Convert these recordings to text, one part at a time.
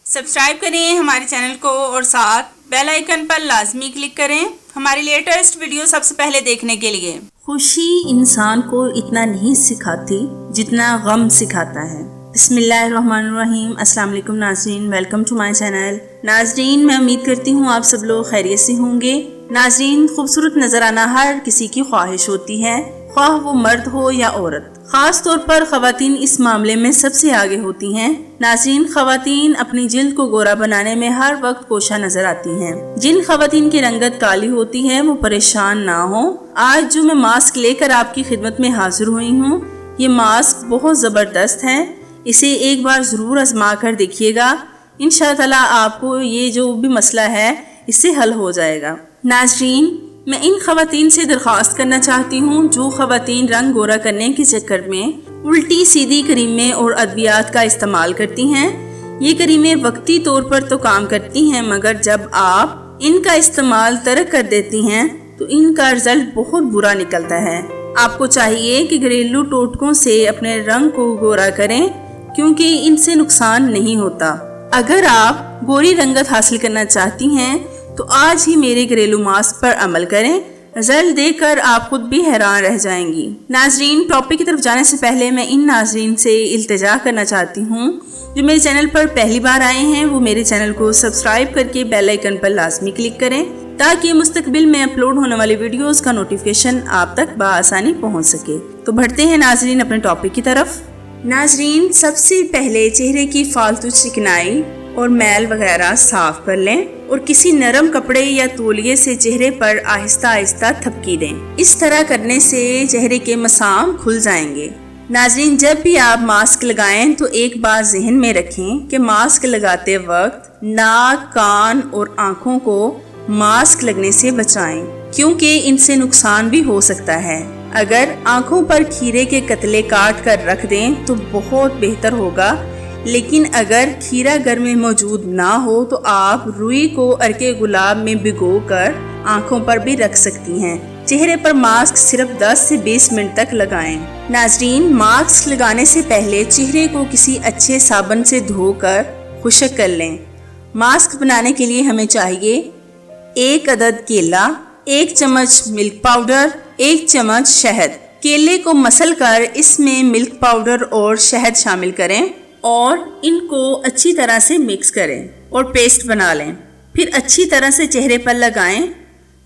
Subscribe करें हमारे channel को और साथ बेल आइकन पर लाजमी क्लिक करें हमारी लेटेस्ट वीडियो सबसे पहले देखने के लिए। खुशी इंसान को इतना नहीं सिखाती जितना गम सिखाता है। बिस्मिल्लाहिर्रहमानिर्रहीम। अस्सलाम वालेकुम नाज़रीन, वेलकम टू माय चैनल। नाज़रीन, मैं उम्मीद करती हूँ आप सब लोग खैरियत से होंगे। नाज़रीन, खूबसूरत नजर आना हर किसी की ख्वाहिश होती है, ख्वाह वो मर्द हो या औरत। खास तौर पर ख़वातीन इस मामले में सबसे आगे होती हैं। नाज़रीन, ख़वातीन अपनी जिल्द को गोरा बनाने में हर वक्त कोशा नजर आती हैं। जिन ख़वातीन की रंगत काली होती है वो परेशान ना हो। आज जो मैं मास्क लेकर आपकी खिदमत में हाजिर हुई हूँ, ये मास्क बहुत ज़बरदस्त है। इसे एक बार ज़रूर आजमा कर देखिएगा। इंशाअल्लाह आपको ये जो भी मसला है इससे हल हो जाएगा। नाज़रीन, मैं इन ख़वातीन से दरख्वास्त करना चाहती हूँ जो ख़वातीन रंग गोरा करने के चक्कर में उल्टी सीधी क्रीमें और अद्वियात का इस्तेमाल करती हैं। ये क्रीमें वक्ती तौर पर तो काम करती हैं, मगर जब आप इनका इस्तेमाल तर्क कर देती हैं तो इनका रिजल्ट बहुत बुरा निकलता है। आपको चाहिए कि घरेलू टोटकों से अपने रंग को गोरा करें, क्योंकि इनसे नुकसान नहीं होता। अगर आप गोरी रंगत हासिल करना चाहती हैं तो आज ही मेरे घरेलू मास्क पर अमल करें। रिजल्ट देखकर आप खुद भी हैरान रह जाएंगी। नाजरीन, टॉपिक की तरफ जाने से पहले मैं इन नाजरीन से इल्तिजा करना चाहती हूँ जो मेरे चैनल पर पहली बार आए हैं वो मेरे चैनल को सब्सक्राइब करके बेल आइकन पर लाजमी क्लिक करें, ताकि मुस्तकबिल में अपलोड होने वाले वीडियोस का नोटिफिकेशन आप तक बआसानी पहुँच सके। तो बढ़ते हैं नाजरीन अपने टॉपिक की तरफ। नाजरीन, सबसे पहले चेहरे की फालतू चिकनाई और मैल वगैरह साफ कर लें और किसी नरम कपड़े या तौलिए से चेहरे पर आहिस्ता आहिस्ता थपकी दें। इस तरह करने से चेहरे के मसाम खुल जाएंगे। नाज़रीन, जब भी आप मास्क लगाएं तो एक बात जहन में रखें कि मास्क लगाते वक्त नाक, कान और आँखों को मास्क लगने से बचाएं, क्योंकि इनसे नुकसान भी हो सकता है। अगर आँखों पर खीरे के कतले काट कर रख दें तो बहुत बेहतर होगा, लेकिन अगर खीरा घर में मौजूद ना हो तो आप रुई को अर्के गुलाब में भिगोकर आँखों पर भी रख सकती हैं। चेहरे पर मास्क सिर्फ 10 से 20 मिनट तक लगाएं। नाजरीन, मास्क लगाने से पहले चेहरे को किसी अच्छे साबुन से धोकर खुश्क कर लें। मास्क बनाने के लिए हमें चाहिए 1 अदद केला, 1 चम्मच मिल्क पाउडर, 1 चम्मच शहद। केले को मसल कर इसमें मिल्क पाउडर और शहद शामिल करें और इनको अच्छी तरह से मिक्स करें और पेस्ट बना लें। फिर अच्छी तरह से चेहरे पर लगाएं।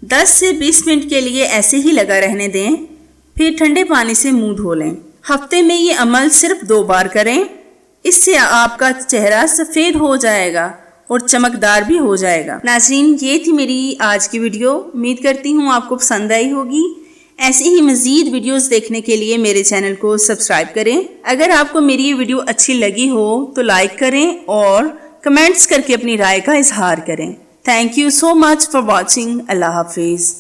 10 से 20 मिनट के लिए ऐसे ही लगा रहने दें। फिर ठंडे पानी से मुंह धो लें। हफ्ते में ये अमल सिर्फ 2 बार करें। इससे आपका चेहरा सफ़ेद हो जाएगा और चमकदार भी हो जाएगा। नाज़रीन, ये थी मेरी आज की वीडियो। उम्मीद करती हूँ आपको पसंद आई होगी। ऐसी ही मज़ीद वीडियोस देखने के लिए मेरे चैनल को सब्सक्राइब करें। अगर आपको मेरी ये वीडियो अच्छी लगी हो तो लाइक करें और कमेंट्स करके अपनी राय का इजहार करें। Thank you so much for watching. अल्लाह हाफिज़।